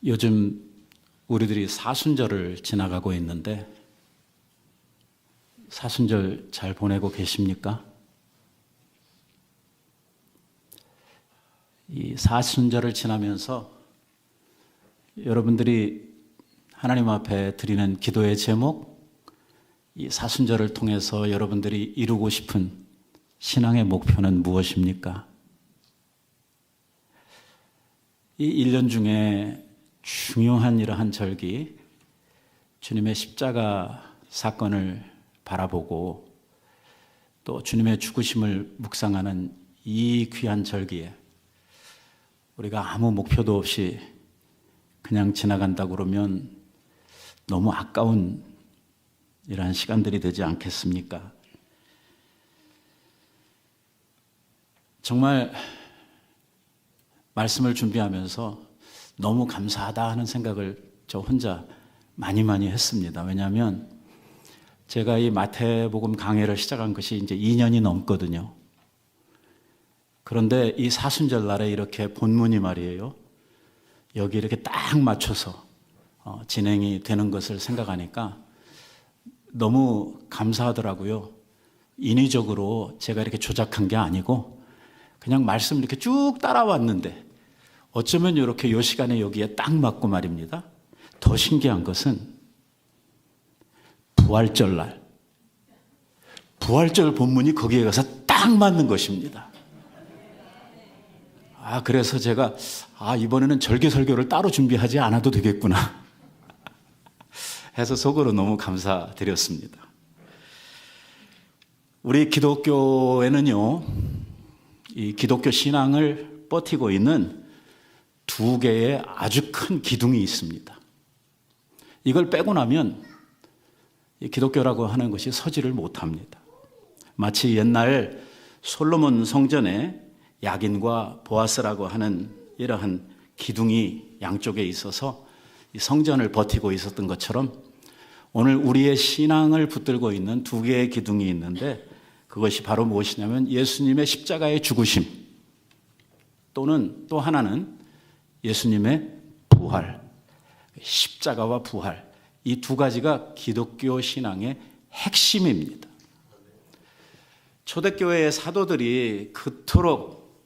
요즘 우리들이 사순절을 지나가고 있는데 사순절 잘 보내고 계십니까? 이 사순절을 지나면서 여러분들이 하나님 앞에 드리는 기도의 제목, 이 사순절을 통해서 여러분들이 이루고 싶은 신앙의 목표는 무엇입니까? 이 1년 중에 중요한 이러한 절기, 주님의 십자가 사건을 바라보고 또 주님의 죽으심을 묵상하는 이 귀한 절기에 우리가 아무 목표도 없이 그냥 지나간다고 그러면 너무 아까운 이러한 시간들이 되지 않겠습니까? 정말 말씀을 준비하면서 너무 감사하다 하는 생각을 저 혼자 많이 했습니다. 왜냐하면 제가 이 마태복음 강해를 시작한 것이 이제 2년이 넘거든요. 그런데 이 사순절 날에 이렇게 본문이 말이에요. 여기 이렇게 딱 맞춰서 진행이 되는 것을 생각하니까 너무 감사하더라고요. 인위적으로 제가 이렇게 조작한 게 아니고 그냥 말씀 이렇게 쭉 따라왔는데 어쩌면 이렇게 이 시간에 여기에 딱 맞고 말입니다. 더 신기한 것은 부활절 날, 부활절 본문이 거기에 가서 딱 맞는 것입니다. 그래서 제가 이번에는 절개 설교를 따로 준비하지 않아도 되겠구나 해서 속으로 너무 감사드렸습니다. 우리 기독교에는요, 이 기독교 신앙을 버티고 있는 두 개의 아주 큰 기둥이 있습니다. 이걸 빼고 나면 이 기독교라고 하는 것이 서지를 못합니다. 마치 옛날 솔로몬 성전에 야긴과 보아스라고 하는 이러한 기둥이 양쪽에 있어서 이 성전을 버티고 있었던 것처럼 오늘 우리의 신앙을 붙들고 있는 두 개의 기둥이 있는데 그것이 바로 무엇이냐면 예수님의 십자가의 죽으심 또는 또 하나는 예수님의 부활, 십자가와 부활, 이 두 가지가 기독교 신앙의 핵심입니다. 초대교회의 사도들이 그토록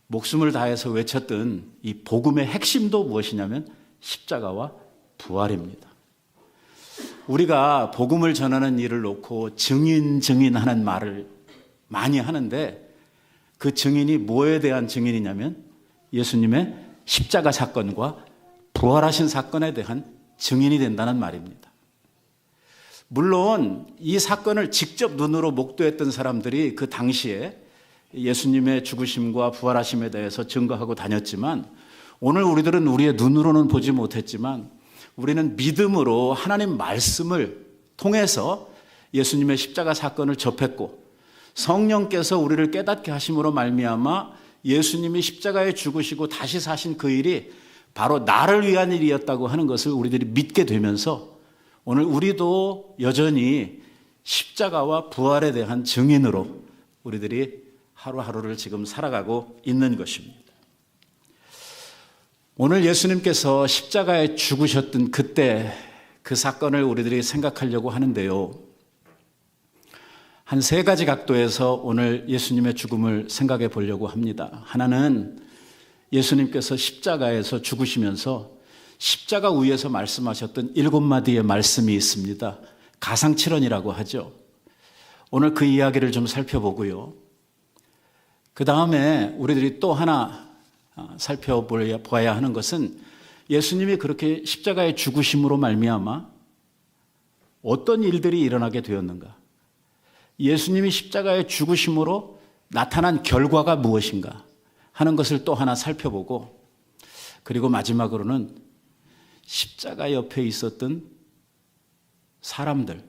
목숨을 다해서 외쳤던 이 복음의 핵심도 무엇이냐면 십자가와 부활입니다. 우리가 복음을 전하는 일을 놓고 증인하는 말을 많이 하는데 그 증인이 뭐에 대한 증인이냐면 예수님의 십자가 사건과 부활하신 사건에 대한 증인이 된다는 말입니다. 물론 이 사건을 직접 눈으로 목도했던 사람들이 그 당시에 예수님의 죽으심과 부활하심에 대해서 증거하고 다녔지만 오늘 우리들은 우리의 눈으로는 보지 못했지만 우리는 믿음으로 하나님 말씀을 통해서 예수님의 십자가 사건을 접했고 성령께서 우리를 깨닫게 하심으로 말미암아 예수님이 십자가에 죽으시고 다시 사신 그 일이 바로 나를 위한 일이었다고 하는 것을 우리들이 믿게 되면서 오늘 우리도 여전히 십자가와 부활에 대한 증인으로 우리들이 하루하루를 지금 살아가고 있는 것입니다. 오늘 예수님께서 십자가에 죽으셨던 그때 그 사건을 우리들이 생각하려고 하는데요. 한 세 가지 각도에서 오늘 예수님의 죽음을 생각해 보려고 합니다. 하나는 예수님께서 십자가에서 죽으시면서 십자가 위에서 말씀하셨던 7마디의 말씀이 있습니다. 가상칠언이라고 하죠. 오늘 그 이야기를 좀 살펴보고요. 그 다음에 우리들이 또 하나 살펴봐야 하는 것은 예수님이 그렇게 십자가에 죽으심으로 말미암아 어떤 일들이 일어나게 되었는가? 예수님이 십자가에 죽으심으로 나타난 결과가 무엇인가 하는 것을 또 하나 살펴보고 그리고 마지막으로는 십자가 옆에 있었던 사람들,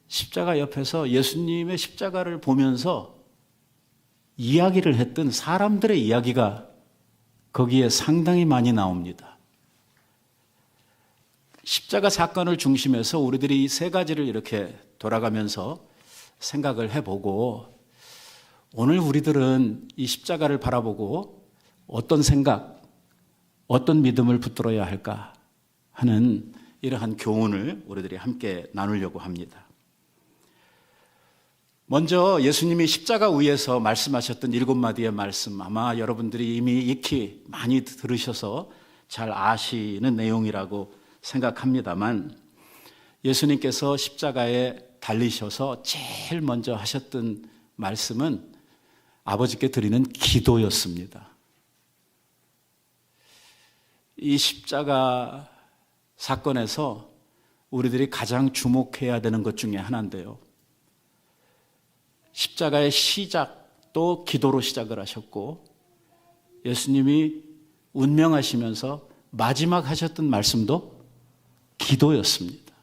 십자가 옆에서 예수님의 십자가를 보면서 이야기를 했던 사람들의 이야기가 거기에 상당히 많이 나옵니다. 십자가 사건을 중심해서 우리들이 이 세 가지를 이렇게 돌아가면서 생각을 해보고 오늘 우리들은 이 십자가를 바라보고 어떤 생각, 어떤 믿음을 붙들어야 할까 하는 이러한 교훈을 우리들이 함께 나누려고 합니다. 먼저 예수님이 십자가 위에서 말씀하셨던 7마디의 말씀, 아마 여러분들이 이미 익히 많이 들으셔서 잘 아시는 내용이라고 생각합니다만, 예수님께서 십자가에 달리셔서 제일 먼저 하셨던 말씀은 아버지께 드리는 기도였습니다. 이 십자가 사건에서 우리들이 가장 주목해야 되는 것 중에 하나인데요. 십자가의 시작도 기도로 시작을 하셨고, 예수님이 운명하시면서 마지막 하셨던 말씀도 기도였습니다.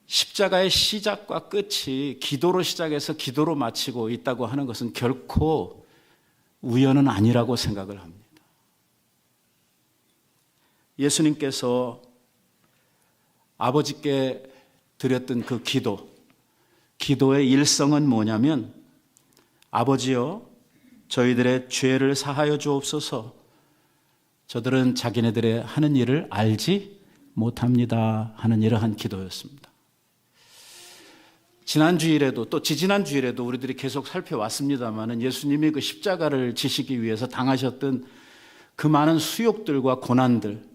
십자가의 시작과 끝이 기도로 시작해서 기도로 마치고 있다고 하는 것은 결코 우연은 아니라고 생각을 합니다. 예수님께서 아버지께 드렸던 그 기도의 일성은 뭐냐면, 아버지여, 저희들의 죄를 사하여 주옵소서. 저들은 자기네들의 하는 일을 알지 못합니다 하는 이러한 기도였습니다. 지난 주일에도 또 지지난 주일에도 우리들이 계속 살펴왔습니다만, 예수님이 그 십자가를 지시기 위해서 당하셨던 그 많은 수욕들과 고난들,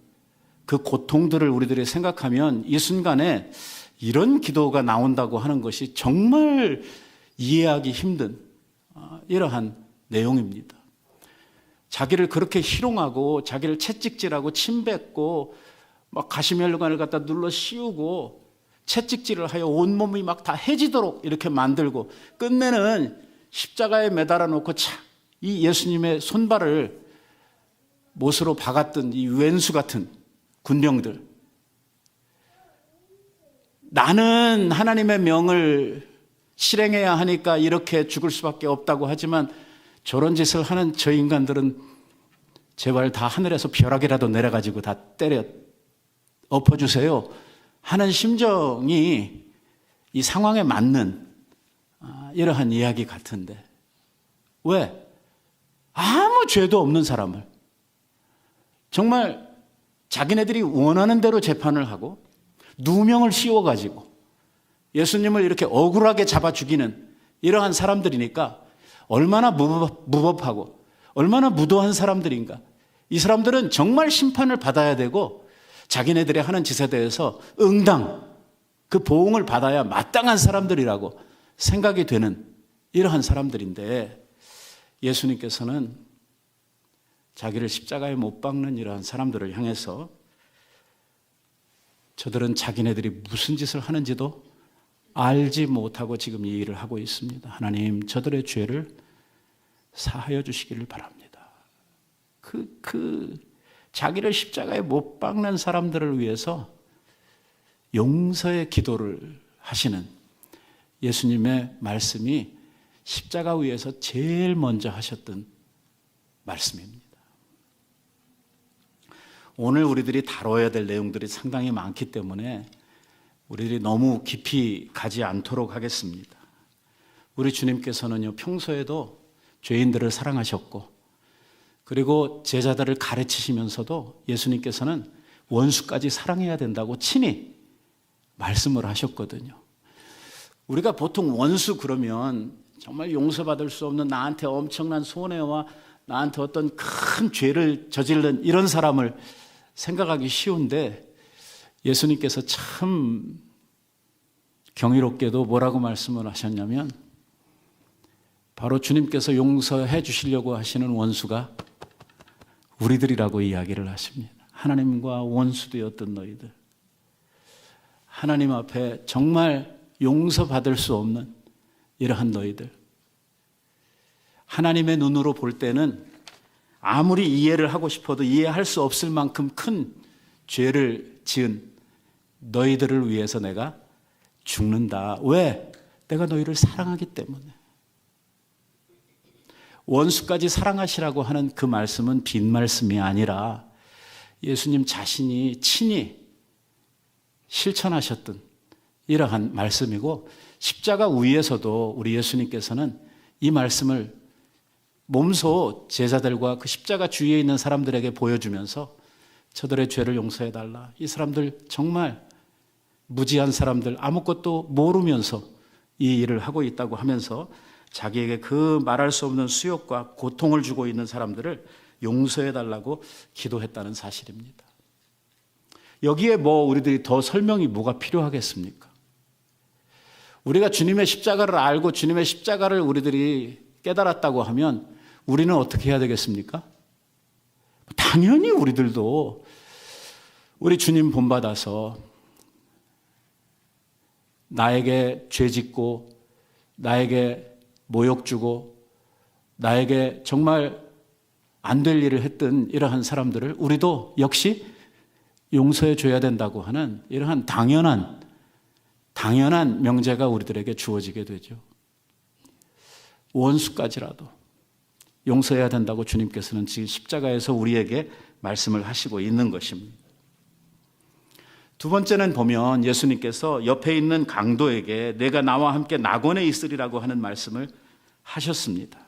그 고통들을 우리들이 생각하면 이 순간에 이런 기도가 나온다고 하는 것이 정말 이해하기 힘든 이러한 내용입니다. 자기를 그렇게 희롱하고 자기를 채찍질하고 침뱉고 막 가시면류관을 갖다 눌러 씌우고 채찍질을 하여 온몸이 막 다 해지도록 이렇게 만들고, 끝내는 십자가에 매달아 놓고 이 예수님의 손발을 못으로 박았던 이 왼수 같은 군병들, 나는 하나님의 명을 실행해야 하니까 이렇게 죽을 수밖에 없다고 하지만, 저런 짓을 하는 저 인간들은 제발 다 하늘에서 벼락이라도 내려가지고 다 때려 엎어주세요 하는 심정이 이 상황에 맞는 이러한 이야기 같은데, 왜? 아무 죄도 없는 사람을 정말 자기네들이 원하는 대로 재판을 하고 누명을 씌워가지고 예수님을 이렇게 억울하게 잡아 죽이는 이러한 사람들이니까 얼마나 무법하고 얼마나 무도한 사람들인가. 이 사람들은 정말 심판을 받아야 되고 자기네들이 하는 짓에 대해서 응당, 그 보응을 받아야 마땅한 사람들이라고 생각이 되는 이러한 사람들인데, 예수님께서는 자기를 십자가에 못 박는 이러한 사람들을 향해서 저들은 자기네들이 무슨 짓을 하는지도 알지 못하고 지금 이 일을 하고 있습니다. 하나님, 저들의 죄를 사하여 주시기를 바랍니다. 자기를 십자가에 못 박는 사람들을 위해서 용서의 기도를 하시는 예수님의 말씀이 십자가 위에서 제일 먼저 하셨던 말씀입니다. 오늘 우리들이 다뤄야 될 내용들이 상당히 많기 때문에 우리들이 너무 깊이 가지 않도록 하겠습니다. 우리 주님께서는요, 평소에도 죄인들을 사랑하셨고, 그리고 제자들을 가르치시면서도 예수님께서는 원수까지 사랑해야 된다고 친히 말씀을 하셨거든요. 우리가 보통 원수 그러면 정말 용서받을 수 없는, 나한테 엄청난 손해와 나한테 어떤 큰 죄를 저지른 이런 사람을 생각하기 쉬운데, 예수님께서 참 경이롭게도 뭐라고 말씀을 하셨냐면, 바로 주님께서 용서해 주시려고 하시는 원수가 우리들이라고 이야기를 하십니다. 하나님과 원수되었던 너희들, 하나님 앞에 정말 용서받을 수 없는 이러한 너희들, 하나님의 눈으로 볼 때는 아무리 이해를 하고 싶어도 이해할 수 없을 만큼 큰 죄를 지은 너희들을 위해서 내가 죽는다. 왜? 내가 너희를 사랑하기 때문에. 원수까지 사랑하시라고 하는 그 말씀은 빈 말씀이 아니라 예수님 자신이 친히 실천하셨던 이러한 말씀이고, 십자가 위에서도 우리 예수님께서는 이 말씀을 몸소 제자들과 그 십자가 주위에 있는 사람들에게 보여주면서 저들의 죄를 용서해달라. 이 사람들 정말 무지한 사람들, 아무것도 모르면서 이 일을 하고 있다고 하면서 자기에게 그 말할 수 없는 수욕과 고통을 주고 있는 사람들을 용서해달라고 기도했다는 사실입니다. 여기에 우리들이 더 설명이 뭐가 필요하겠습니까? 우리가 주님의 십자가를 알고 주님의 십자가를 우리들이 깨달았다고 하면 우리는 어떻게 해야 되겠습니까? 당연히 우리들도 우리 주님 본받아서 나에게 죄 짓고 나에게 모욕 주고 나에게 정말 안 될 일을 했던 이러한 사람들을 우리도 역시 용서해 줘야 된다고 하는 이러한 당연한 명제가 우리들에게 주어지게 되죠. 원수까지라도 용서해야 된다고 주님께서는 지금 십자가에서 우리에게 말씀을 하시고 있는 것입니다. 두 번째는 보면 예수님께서 옆에 있는 강도에게 내가 나와 함께 낙원에 있으리라고 하는 말씀을 하셨습니다.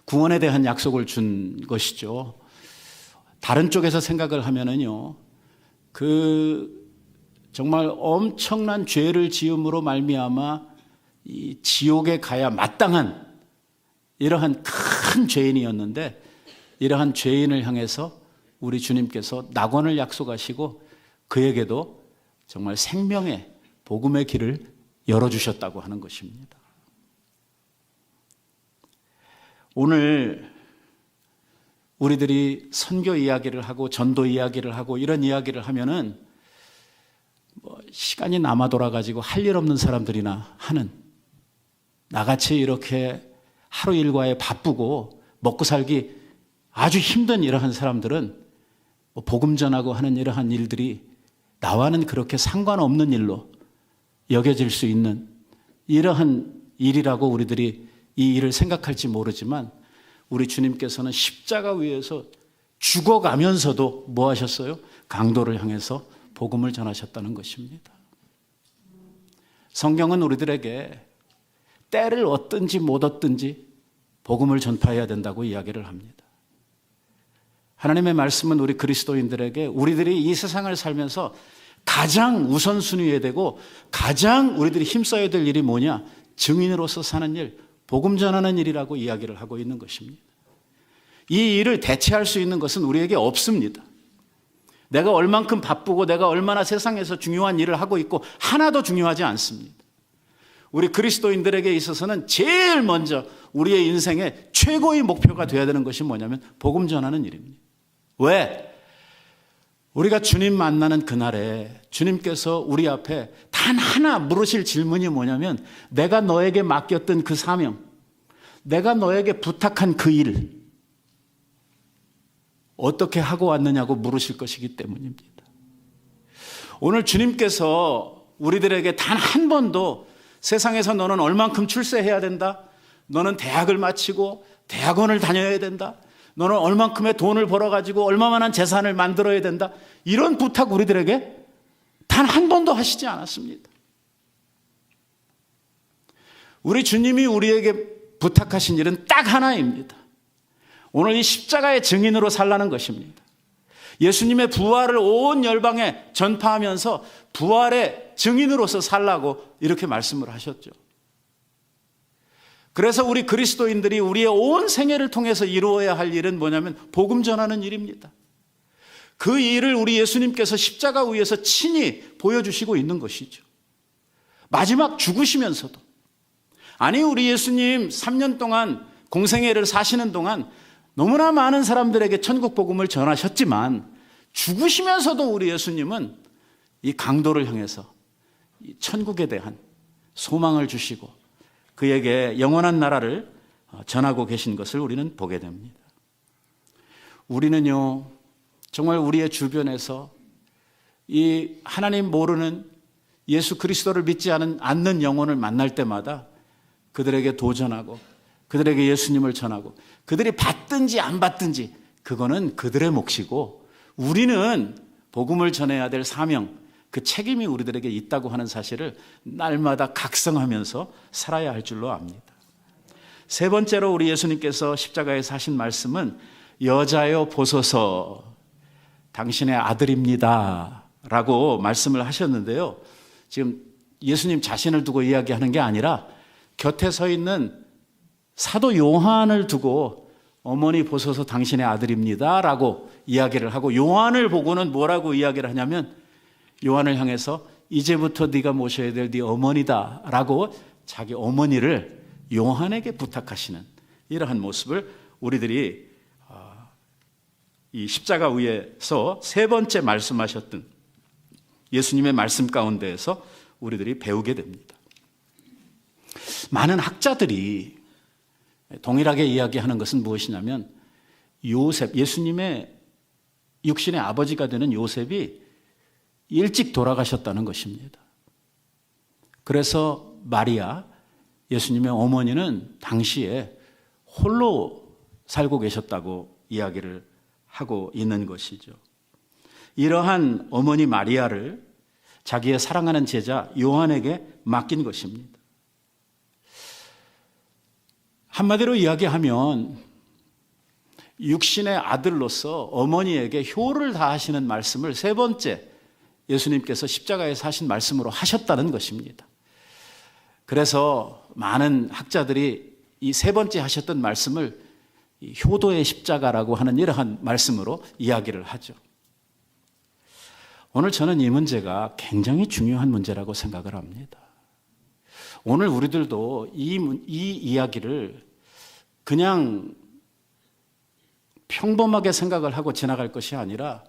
구원에 대한 약속을 준 것이죠. 다른 쪽에서 생각을 하면은요, 정말 엄청난 죄를 지음으로 말미암아 이 지옥에 가야 마땅한 이러한 큰 죄인이었는데 이러한 죄인을 향해서 우리 주님께서 낙원을 약속하시고 그에게도 정말 생명의 복음의 길을 열어주셨다고 하는 것입니다. 오늘 우리들이 선교 이야기를 하고 전도 이야기를 하고 이런 이야기를 하면은 시간이 남아 돌아가지고 할 일 없는 사람들이나 하는 나같이 이렇게 하루 일과에 바쁘고 먹고 살기 아주 힘든 이러한 사람들은 복음 전하고 하는 이러한 일들이 나와는 그렇게 상관없는 일로 여겨질 수 있는 이러한 일이라고 우리들이 이 일을 생각할지 모르지만 우리 주님께서는 십자가 위에서 죽어가면서도 뭐 하셨어요? 강도를 향해서 복음을 전하셨다는 것입니다. 성경은 우리들에게 때를 얻든지 못 얻든지 복음을 전파해야 된다고 이야기를 합니다. 하나님의 말씀은 우리 그리스도인들에게 우리들이 이 세상을 살면서 가장 우선순위에 되고 가장 우리들이 힘써야 될 일이 뭐냐? 증인으로서 사는 일, 복음 전하는 일이라고 이야기를 하고 있는 것입니다. 이 일을 대체할 수 있는 것은 우리에게 없습니다. 내가 얼만큼 바쁘고 내가 얼마나 세상에서 중요한 일을 하고 있고 하나도 중요하지 않습니다. 우리 그리스도인들에게 있어서는 제일 먼저 우리의 인생의 최고의 목표가 되어야 되는 것이 뭐냐면 복음 전하는 일입니다. 왜? 우리가 주님 만나는 그날에 주님께서 우리 앞에 단 하나 물으실 질문이 뭐냐면 내가 너에게 맡겼던 그 사명, 내가 너에게 부탁한 그 일 어떻게 하고 왔느냐고 물으실 것이기 때문입니다. 오늘 주님께서 우리들에게 단 한 번도 세상에서 너는 얼만큼 출세해야 된다, 너는 대학을 마치고 대학원을 다녀야 된다, 너는 얼만큼의 돈을 벌어가지고 얼마만한 재산을 만들어야 된다, 이런 부탁 우리들에게 단 한 번도 하시지 않았습니다. 우리 주님이 우리에게 부탁하신 일은 딱 하나입니다. 오늘 이 십자가의 증인으로 살라는 것입니다. 예수님의 부활을 온 열방에 전파하면서 부활의 증인으로서 살라고 이렇게 말씀을 하셨죠. 그래서 우리 그리스도인들이 우리의 온 생애를 통해서 이루어야 할 일은 뭐냐면 복음 전하는 일입니다. 그 일을 우리 예수님께서 십자가 위에서 친히 보여주시고 있는 것이죠. 마지막 죽으시면서도, 아니 우리 예수님 3년 동안 공생애를 사시는 동안 너무나 많은 사람들에게 천국 복음을 전하셨지만 죽으시면서도 우리 예수님은 이 강도를 향해서 이 천국에 대한 소망을 주시고 그에게 영원한 나라를 전하고 계신 것을 우리는 보게 됩니다. 우리는요, 정말 우리의 주변에서 이 하나님 모르는 예수 그리스도를 믿지 않는 영혼을 만날 때마다 그들에게 도전하고 그들에게 예수님을 전하고 그들이 받든지 안 받든지 그거는 그들의 몫이고 우리는 복음을 전해야 될 사명, 그 책임이 우리들에게 있다고 하는 사실을 날마다 각성하면서 살아야 할 줄로 압니다. 세 번째로 우리 예수님께서 십자가에서 하신 말씀은 여자여 보소서 당신의 아들입니다 라고 말씀을 하셨는데요. 지금 예수님 자신을 두고 이야기하는 게 아니라 곁에 서 있는 사도 요한을 두고 어머니 보소서 당신의 아들입니다 라고 이야기를 하고, 요한을 보고는 뭐라고 이야기를 하냐면 요한을 향해서 이제부터 네가 모셔야 될 네 어머니다 라고 자기 어머니를 요한에게 부탁하시는 이러한 모습을 우리들이 이 십자가 위에서 세 번째 말씀하셨던 예수님의 말씀 가운데에서 우리들이 배우게 됩니다. 많은 학자들이 동일하게 이야기하는 것은 무엇이냐면 요셉, 예수님의 육신의 아버지가 되는 요셉이 일찍 돌아가셨다는 것입니다. 그래서 마리아, 예수님의 어머니는 당시에 홀로 살고 계셨다고 이야기를 하고 있는 것이죠. 이러한 어머니 마리아를 자기의 사랑하는 제자 요한에게 맡긴 것입니다. 한마디로 이야기하면 육신의 아들로서 어머니에게 효를 다하시는 말씀을 세 번째 예수님께서 십자가에서 하신 말씀으로 하셨다는 것입니다. 그래서 많은 학자들이 이 세 번째 하셨던 말씀을 효도의 십자가라고 하는 이러한 말씀으로 이야기를 하죠. 오늘 저는 이 문제가 굉장히 중요한 문제라고 생각을 합니다. 오늘 우리들도 이 이야기를 그냥 평범하게 생각을 하고 지나갈 것이 아니라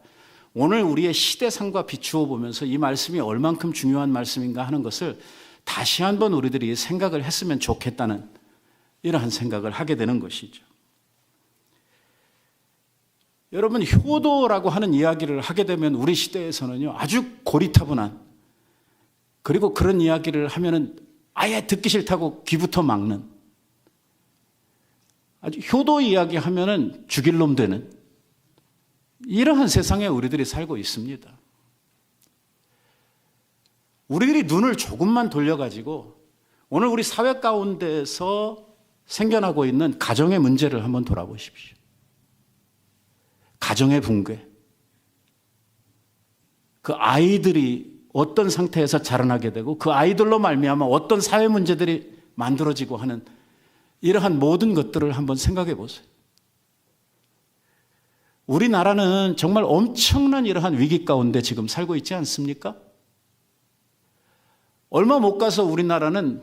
오늘 우리의 시대상과 비추어 보면서 이 말씀이 얼만큼 중요한 말씀인가 하는 것을 다시 한번 우리들이 생각을 했으면 좋겠다는 이러한 생각을 하게 되는 것이죠. 여러분, 효도라고 하는 이야기를 하게 되면 우리 시대에서는요, 아주 고리타분한, 그리고 그런 이야기를 하면은 아예 듣기 싫다고 귀부터 막는, 아주 효도 이야기 하면은 죽일 놈 되는 이러한 세상에 우리들이 살고 있습니다. 우리들이 눈을 조금만 돌려가지고 오늘 우리 사회 가운데서 생겨나고 있는 가정의 문제를 한번 돌아보십시오. 가정의 붕괴, 그 아이들이 어떤 상태에서 자라나게 되고 그 아이들로 말미암아 어떤 사회 문제들이 만들어지고 하는 이러한 모든 것들을 한번 생각해 보세요. 우리나라는 정말 엄청난 이러한 위기 가운데 지금 살고 있지 않습니까? 얼마 못 가서 우리나라는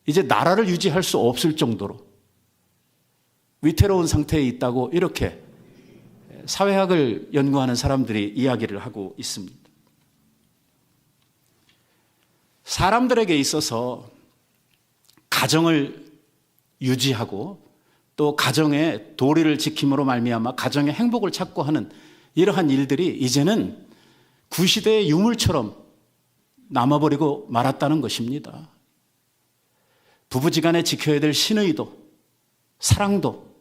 이제 나라를 유지할 수 없을 정도로 위태로운 상태에 있다고 이렇게 사회학을 연구하는 사람들이 이야기를 하고 있습니다. 사람들에게 있어서 가정을 유지하고 또 가정의 도리를 지킴으로 말미암아 가정의 행복을 찾고 하는 이러한 일들이 이제는 구시대의 유물처럼 남아버리고 말았다는 것입니다. 부부지간에 지켜야 될 신의도, 사랑도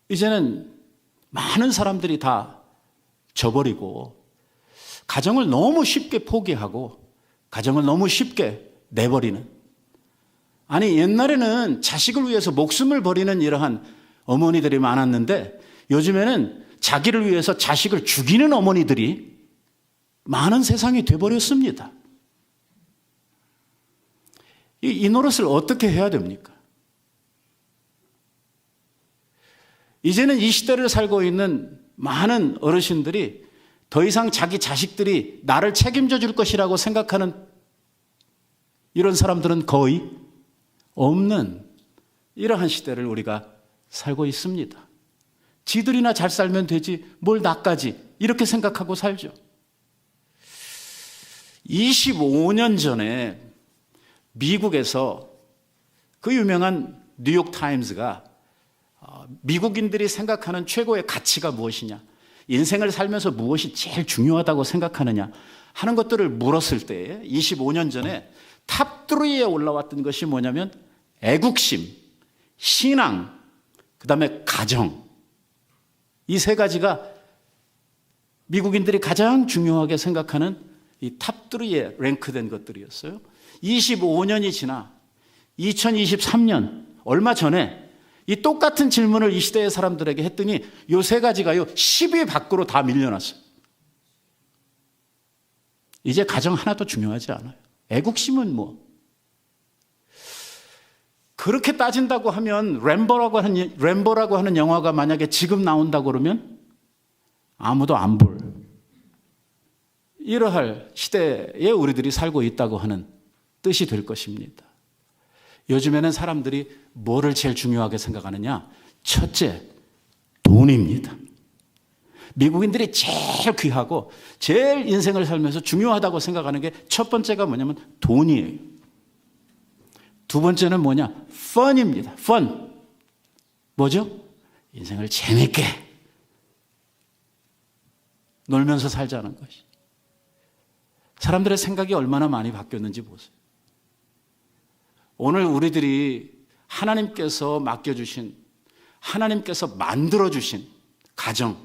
이제는 많은 사람들이 다 저버리고 가정을 너무 쉽게 포기하고 가정을 너무 쉽게 내버리는, 아니 옛날에는 자식을 위해서 목숨을 버리는 이러한 어머니들이 많았는데 요즘에는 자기를 위해서 자식을 죽이는 어머니들이 많은 세상이 돼버렸습니다. 이 노릇을 어떻게 해야 됩니까? 이제는 이 시대를 살고 있는 많은 어르신들이 더 이상 자기 자식들이 나를 책임져 줄 것이라고 생각하는 이런 사람들은 거의 없는 이러한 시대를 우리가 살고 있습니다. 지들이나 잘 살면 되지 뭘 나까지 이렇게 생각하고 살죠. 25년 전에 미국에서 그 유명한 뉴욕 타임스가 미국인들이 생각하는 최고의 가치가 무엇이냐, 인생을 살면서 무엇이 제일 중요하다고 생각하느냐 하는 것들을 물었을 때 25년 전에 탑 3에 올라왔던 것이 뭐냐면 애국심, 신앙, 그 다음에 가정, 이 세 가지가 미국인들이 가장 중요하게 생각하는 이 탑 3에 랭크된 것들이었어요. 25년이 지나 2023년 얼마 전에 이 똑같은 질문을 이 시대의 사람들에게 했더니 요 세 가지가요 10위 밖으로 다 밀려났어요. 이제 가정 하나도 중요하지 않아요. 애국심은 뭐 그렇게 따진다고 하면 램보라고 하는 영화가 만약에 지금 나온다고 그러면 아무도 안 볼 이러할 시대에 우리들이 살고 있다고 하는 뜻이 될 것입니다. 요즘에는 사람들이 뭐를 제일 중요하게 생각하느냐? 첫째, 돈입니다. 미국인들이 제일 귀하고 제일 인생을 살면서 중요하다고 생각하는 게 첫 번째가 뭐냐면 돈이에요. 두 번째는 뭐냐? fun입니다. fun. 뭐죠? 인생을 재밌게 놀면서 살자는 것이. 사람들의 생각이 얼마나 많이 바뀌었는지 보세요. 오늘 우리들이 하나님께서 맡겨주신, 하나님께서 만들어주신 가정,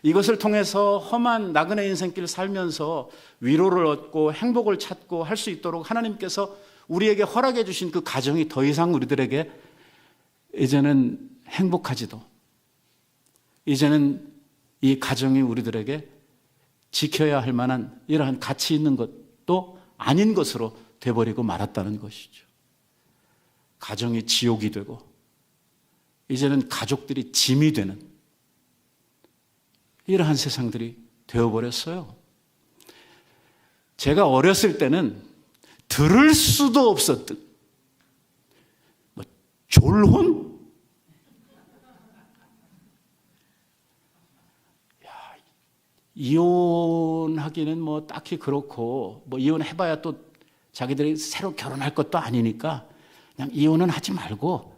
이것을 통해서 험한 나그네 인생길을 살면서 위로를 얻고 행복을 찾고 할 수 있도록 하나님께서 우리에게 허락해 주신 그 가정이 더 이상 우리들에게 이제는 행복하지도, 이제는 이 가정이 우리들에게 지켜야 할 만한 이러한 가치 있는 것도 아닌 것으로 돼버리고 말았다는 것이죠. 가정이 지옥이 되고 이제는 가족들이 짐이 되는 이러한 세상들이 되어버렸어요. 제가 어렸을 때는 들을 수도 없었던 졸혼? 이혼하기는 뭐 딱히 그렇고 뭐 이혼해봐야 또 자기들이 새로 결혼할 것도 아니니까 그냥 이혼은 하지 말고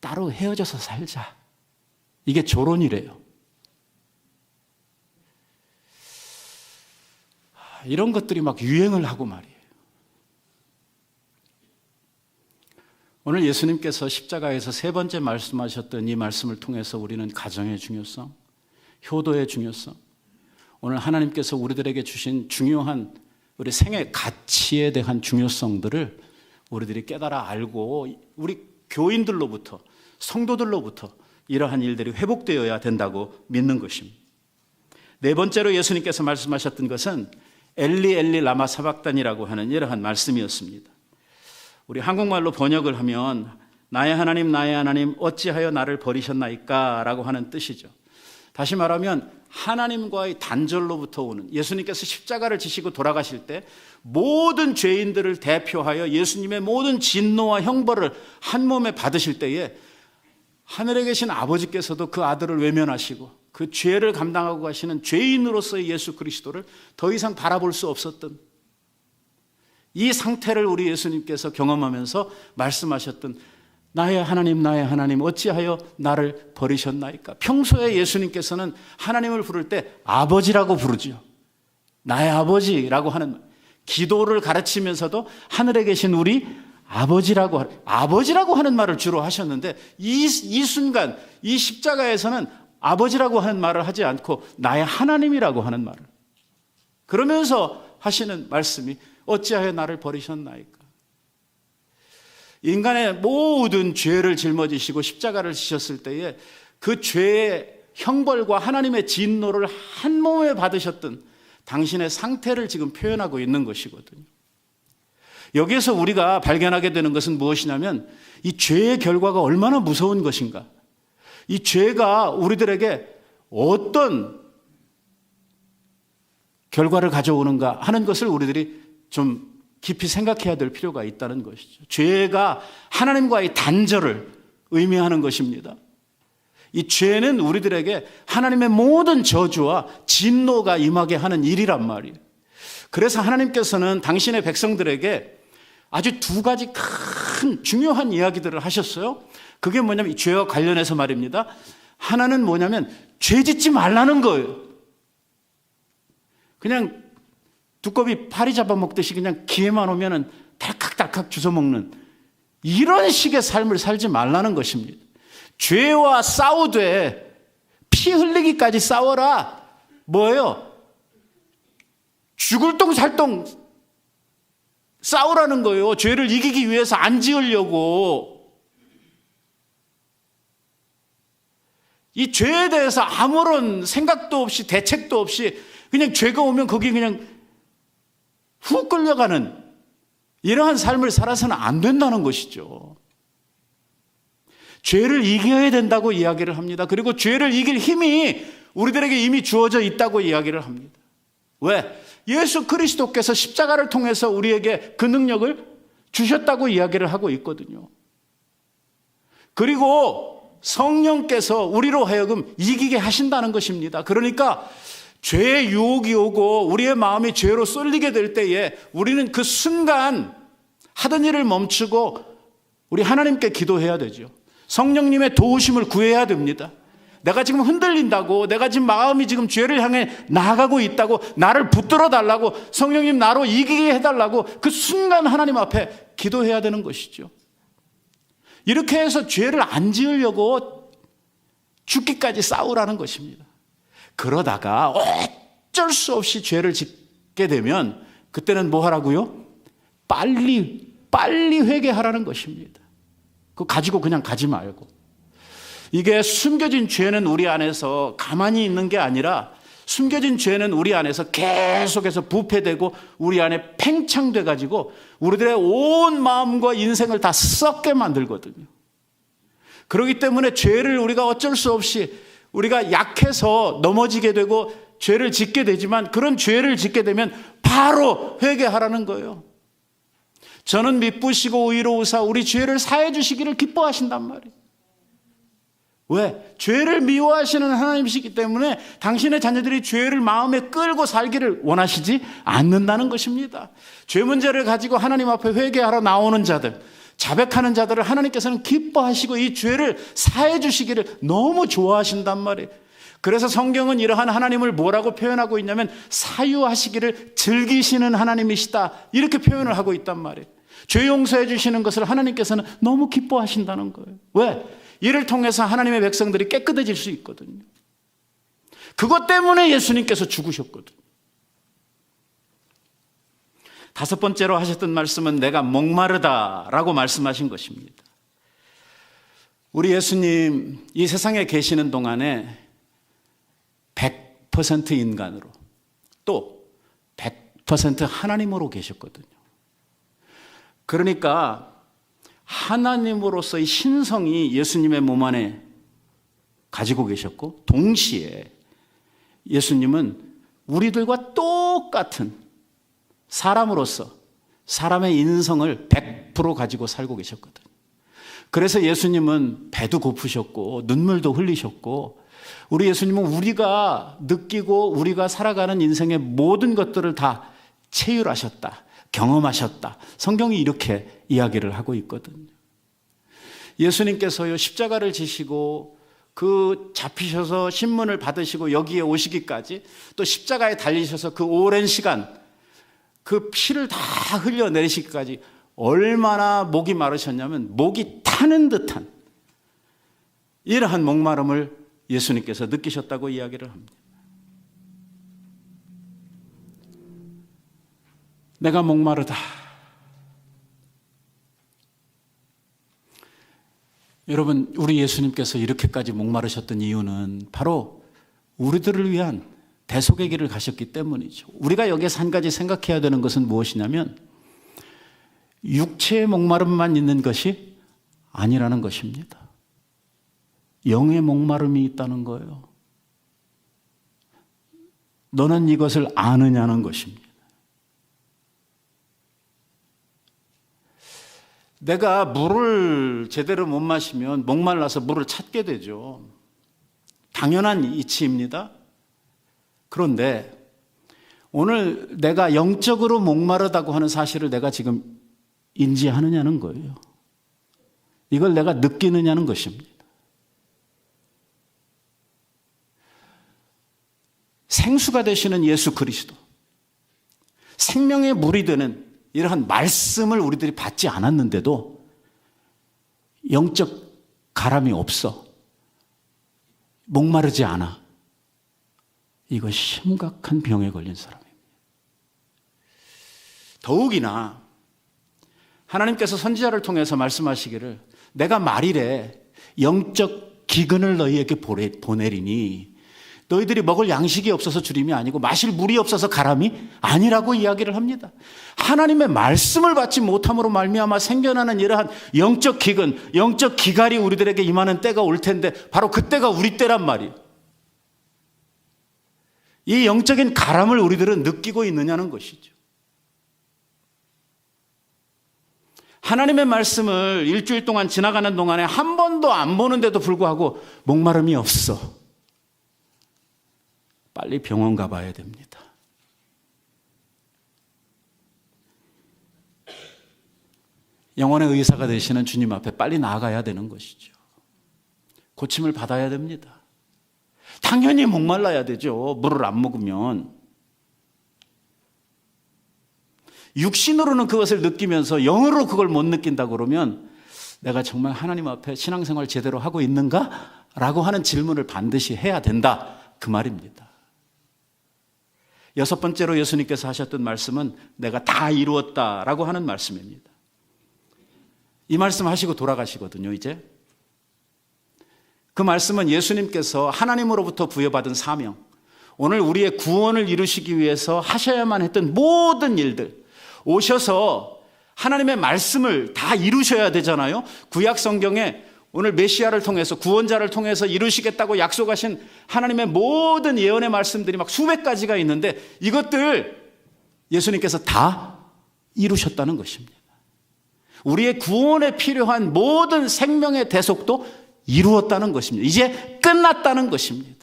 따로 헤어져서 살자. 이게 조론이래요. 이런 것들이 막 유행을 하고 말이에요. 오늘 예수님께서 십자가에서 세 번째 말씀하셨던 이 말씀을 통해서 우리는 가정의 중요성, 효도의 중요성, 오늘 하나님께서 우리들에게 주신 중요한 우리 생의 가치에 대한 중요성들을 우리들이 깨달아 알고 우리 교인들로부터, 성도들로부터 이러한 일들이 회복되어야 된다고 믿는 것입니다. 네 번째로 예수님께서 말씀하셨던 것은 엘리 엘리 라마 사박단이라고 하는 이러한 말씀이었습니다. 우리 한국말로 번역을 하면 나의 하나님 어찌하여 나를 버리셨나이까 라고 하는 뜻이죠. 다시 말하면 하나님과의 단절로부터 오는, 예수님께서 십자가를 지시고 돌아가실 때 모든 죄인들을 대표하여 예수님의 모든 진노와 형벌을 한 몸에 받으실 때에 하늘에 계신 아버지께서도 그 아들을 외면하시고 그 죄를 감당하고 가시는 죄인으로서의 예수 그리스도를 더 이상 바라볼 수 없었던 이 상태를 우리 예수님께서 경험하면서 말씀하셨던 나의 하나님 어찌하여 나를 버리셨나이까. 평소에 예수님께서는 하나님을 부를 때 아버지라고 부르죠. 나의 아버지라고 하는, 기도를 가르치면서도 하늘에 계신 우리 아버지라고 하는 말을 주로 하셨는데 이 순간 이 십자가에서는 아버지라고 하는 말을 하지 않고 나의 하나님이라고 하는 말을, 그러면서 하시는 말씀이 어찌하여 나를 버리셨나이까. 인간의 모든 죄를 짊어지시고 십자가를 지셨을 때에 그 죄의 형벌과 하나님의 진노를 한 몸에 받으셨던 당신의 상태를 지금 표현하고 있는 것이거든요. 여기에서 우리가 발견하게 되는 것은 무엇이냐면 이 죄의 결과가 얼마나 무서운 것인가, 이 죄가 우리들에게 어떤 결과를 가져오는가 하는 것을 우리들이 좀 깊이 생각해야 될 필요가 있다는 것이죠. 죄가 하나님과의 단절을 의미하는 것입니다. 이 죄는 우리들에게 하나님의 모든 저주와 진노가 임하게 하는 일이란 말이에요. 그래서 하나님께서는 당신의 백성들에게 아주 두 가지 큰 중요한 이야기들을 하셨어요. 그게 뭐냐면 이 죄와 관련해서 말입니다. 하나는 뭐냐면 죄 짓지 말라는 거예요. 그냥 두꺼비 파리 잡아먹듯이 그냥 기회만 오면은 달칵달칵 주워먹는 이런 식의 삶을 살지 말라는 것입니다. 죄와 싸우되 피 흘리기까지 싸워라. 뭐예요? 죽을 똥 살 똥 싸우라는 거예요. 죄를 이기기 위해서 안 지으려고. 이 죄에 대해서 아무런 생각도 없이 대책도 없이 그냥 죄가 오면 거기 그냥 훅 끌려가는 이러한 삶을 살아서는 안 된다는 것이죠. 죄를 이겨야 된다고 이야기를 합니다. 그리고 죄를 이길 힘이 우리들에게 이미 주어져 있다고 이야기를 합니다. 왜? 예수 그리스도께서 십자가를 통해서 우리에게 그 능력을 주셨다고 이야기를 하고 있거든요. 그리고 성령께서 우리로 하여금 이기게 하신다는 것입니다. 그러니까 죄의 유혹이 오고 우리의 마음이 죄로 쏠리게 될 때에 우리는 그 순간 하던 일을 멈추고 우리 하나님께 기도해야 되죠. 성령님의 도우심을 구해야 됩니다. 내가 지금 흔들린다고, 내가 지금 마음이 지금 죄를 향해 나아가고 있다고, 나를 붙들어 달라고, 성령님 나로 이기게 해달라고 그 순간 하나님 앞에 기도해야 되는 것이죠. 이렇게 해서 죄를 안 지으려고 죽기까지 싸우라는 것입니다. 그러다가 어쩔 수 없이 죄를 짓게 되면 그때는 뭐 하라고요? 빨리 회개하라는 것입니다. 그거 가지고 그냥 가지 말고. 이게 숨겨진 죄는 우리 안에서 가만히 있는 게 아니라 숨겨진 죄는 우리 안에서 계속해서 부패되고 우리 안에 팽창돼 가지고 우리들의 온 마음과 인생을 다 썩게 만들거든요. 그렇기 때문에 죄를 우리가 어쩔 수 없이 우리가 약해서 넘어지게 되고 죄를 짓게 되지만 그런 죄를 짓게 되면 바로 회개하라는 거예요. 저는 미쁘시고 의로우사 우리 죄를 사해 주시기를 기뻐하신단 말이에요. 왜? 죄를 미워하시는 하나님이시기 때문에 당신의 자녀들이 죄를 마음에 끌고 살기를 원하시지 않는다는 것입니다. 죄 문제를 가지고 하나님 앞에 회개하러 나오는 자들, 자백하는 자들을 하나님께서는 기뻐하시고 이 죄를 사해 주시기를 너무 좋아하신단 말이에요. 그래서 성경은 이러한 하나님을 뭐라고 표현하고 있냐면 사유하시기를 즐기시는 하나님이시다 이렇게 표현을 하고 있단 말이에요. 죄 용서해 주시는 것을 하나님께서는 너무 기뻐하신다는 거예요. 왜? 이를 통해서 하나님의 백성들이 깨끗해질 수 있거든요. 그것 때문에 예수님께서 죽으셨거든요. 다섯 번째로 하셨던 말씀은 내가 목마르다라고 말씀하신 것입니다. 우리 예수님 이 세상에 계시는 동안에 100% 인간으로 또 100% 하나님으로 계셨거든요. 그러니까 하나님으로서의 신성이 예수님의 몸 안에 가지고 계셨고 동시에 예수님은 우리들과 똑같은 사람으로서 사람의 인성을 100% 가지고 살고 계셨거든요. 그래서 예수님은 배도 고프셨고 눈물도 흘리셨고 우리 예수님은 우리가 느끼고 우리가 살아가는 인생의 모든 것들을 다 체휼하셨다. 경험하셨다. 성경이 이렇게 이야기를 하고 있거든요. 예수님께서요 십자가를 지시고 그 잡히셔서 신문을 받으시고 여기에 오시기까지 또 십자가에 달리셔서 그 오랜 시간 그 피를 다 흘려내리시기까지 얼마나 목이 마르셨냐면 목이 타는 듯한 이러한 목마름을 예수님께서 느끼셨다고 이야기를 합니다. 내가 목마르다. 여러분, 우리 예수님께서 이렇게까지 목마르셨던 이유는 바로 우리들을 위한 대속의 길을 가셨기 때문이죠. 우리가 여기에서 한 가지 생각해야 되는 것은 무엇이냐면 육체의 목마름만 있는 것이 아니라는 것입니다. 영의 목마름이 있다는 거예요. 너는 이것을 아느냐는 것입니다. 내가 물을 제대로 못 마시면 목말라서 물을 찾게 되죠. 당연한 이치입니다. 그런데 오늘 내가 영적으로 목마르다고 하는 사실을 내가 지금 인지하느냐는 거예요. 이걸 내가 느끼느냐는 것입니다. 생수가 되시는 예수 그리스도, 생명의 물이 되는 이러한 말씀을 우리들이 받지 않았는데도 영적 가람이 없어. 목마르지 않아. 이거 심각한 병에 걸린 사람입니다. 더욱이나 하나님께서 선지자를 통해서 말씀하시기를 내가 말일에 영적 기근을 너희에게 보내리니 너희들이 먹을 양식이 없어서 주림이 아니고 마실 물이 없어서 가람이 아니라고 이야기를 합니다. 하나님의 말씀을 받지 못함으로 말미암아 생겨나는 이러한 영적 기근, 영적 기갈이 우리들에게 임하는 때가 올 텐데 바로 그때가 우리 때란 말이에요. 이 영적인 가람을 우리들은 느끼고 있느냐는 것이죠. 하나님의 말씀을 일주일 동안 지나가는 동안에 한 번도 안 보는데도 불구하고 목마름이 없어. 빨리 병원 가봐야 됩니다. 영혼의 의사가 되시는 주님 앞에 빨리 나아가야 되는 것이죠. 고침을 받아야 됩니다. 당연히 목말라야 되죠. 물을 안 먹으면. 육신으로는 그것을 느끼면서 영으로 그걸 못 느낀다 그러면 내가 정말 하나님 앞에 신앙생활 제대로 하고 있는가? 라고 하는 질문을 반드시 해야 된다. 그 말입니다. 여섯 번째로 예수님께서 하셨던 말씀은 내가 다 이루었다라고 하는 말씀입니다. 이 말씀 하시고 돌아가시거든요, 이제. 그 말씀은 예수님께서 하나님으로부터 부여받은 사명, 오늘 우리의 구원을 이루시기 위해서 하셔야만 했던 모든 일들, 오셔서 하나님의 말씀을 다 이루셔야 되잖아요. 구약 성경에 오늘 메시아를 통해서 구원자를 통해서 이루시겠다고 약속하신 하나님의 모든 예언의 말씀들이 막 수백 가지가 있는데 이것들 예수님께서 다 이루셨다는 것입니다. 우리의 구원에 필요한 모든 생명의 대속도 이루었다는 것입니다. 이제 끝났다는 것입니다.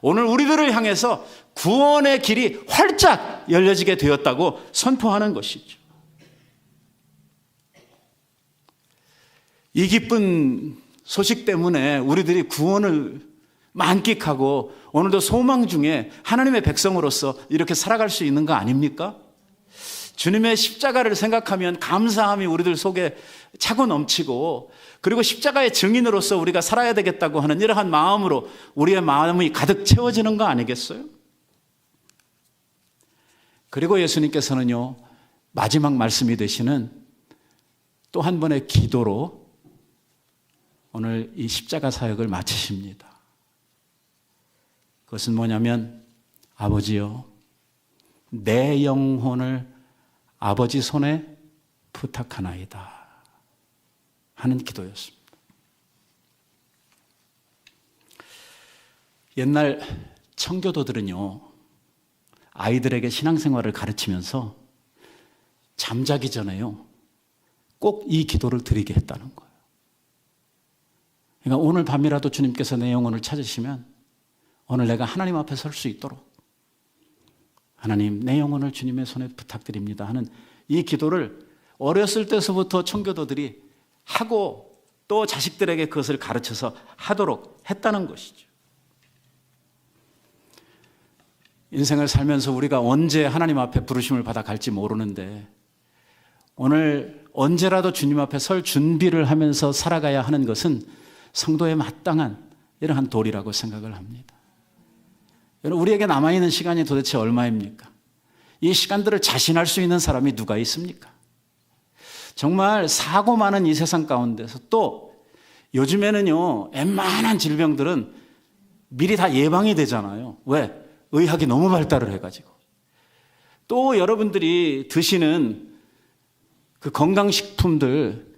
오늘 우리들을 향해서 구원의 길이 활짝 열려지게 되었다고 선포하는 것이죠. 이 기쁜 소식 때문에 우리들이 구원을 만끽하고 오늘도 소망 중에 하나님의 백성으로서 이렇게 살아갈 수 있는 거 아닙니까? 주님의 십자가를 생각하면 감사함이 우리들 속에 차고 넘치고 그리고 십자가의 증인으로서 우리가 살아야 되겠다고 하는 이러한 마음으로 우리의 마음이 가득 채워지는 거 아니겠어요? 그리고 예수님께서는요, 마지막 말씀이 되시는 또 한 번의 기도로 오늘 이 십자가 사역을 마치십니다. 그것은 뭐냐면 아버지요, 내 영혼을 아버지 손에 부탁하나이다 하는 기도였습니다. 옛날 청교도들은요, 아이들에게 신앙생활을 가르치면서 잠자기 전에요, 꼭 이 기도를 드리게 했다는 거예요. 그러니까 오늘 밤이라도 주님께서 내 영혼을 찾으시면 오늘 내가 하나님 앞에 설 수 있도록 하나님, 내 영혼을 주님의 손에 부탁드립니다 하는 이 기도를 어렸을 때서부터 청교도들이 하고 또 자식들에게 그것을 가르쳐서 하도록 했다는 것이죠. 인생을 살면서 우리가 언제 하나님 앞에 부르심을 받아 갈지 모르는데 오늘 언제라도 주님 앞에 설 준비를 하면서 살아가야 하는 것은 성도에 마땅한 이러한 도리라고 생각을 합니다. 여러분, 우리에게 남아있는 시간이 도대체 얼마입니까? 이 시간들을 자신할 수 있는 사람이 누가 있습니까? 정말 사고 많은 이 세상 가운데서 또 요즘에는요, 웬만한 질병들은 미리 다 예방이 되잖아요. 왜? 의학이 너무 발달을 해가지고. 또 여러분들이 드시는 그 건강식품들,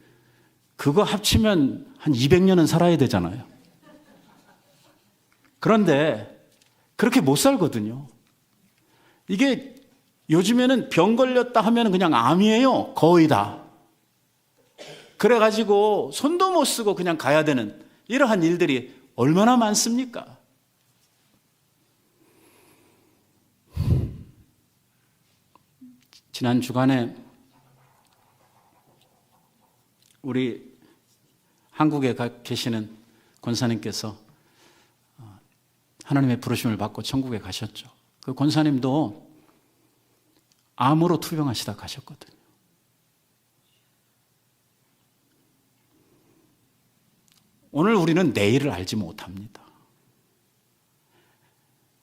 그거 합치면 한 200년은 살아야 되잖아요. 그런데 그렇게 못 살거든요. 이게 요즘에는 병 걸렸다 하면 그냥 암이에요. 거의 다. 그래가지고 손도 못 쓰고 그냥 가야 되는 이러한 일들이 얼마나 많습니까? 지난 주간에 우리 한국에 계시는 권사님께서 하나님의 부르심을 받고 천국에 가셨죠. 그 권사님도 암으로 투병하시다 가셨거든요. 오늘 우리는 내일을 알지 못합니다.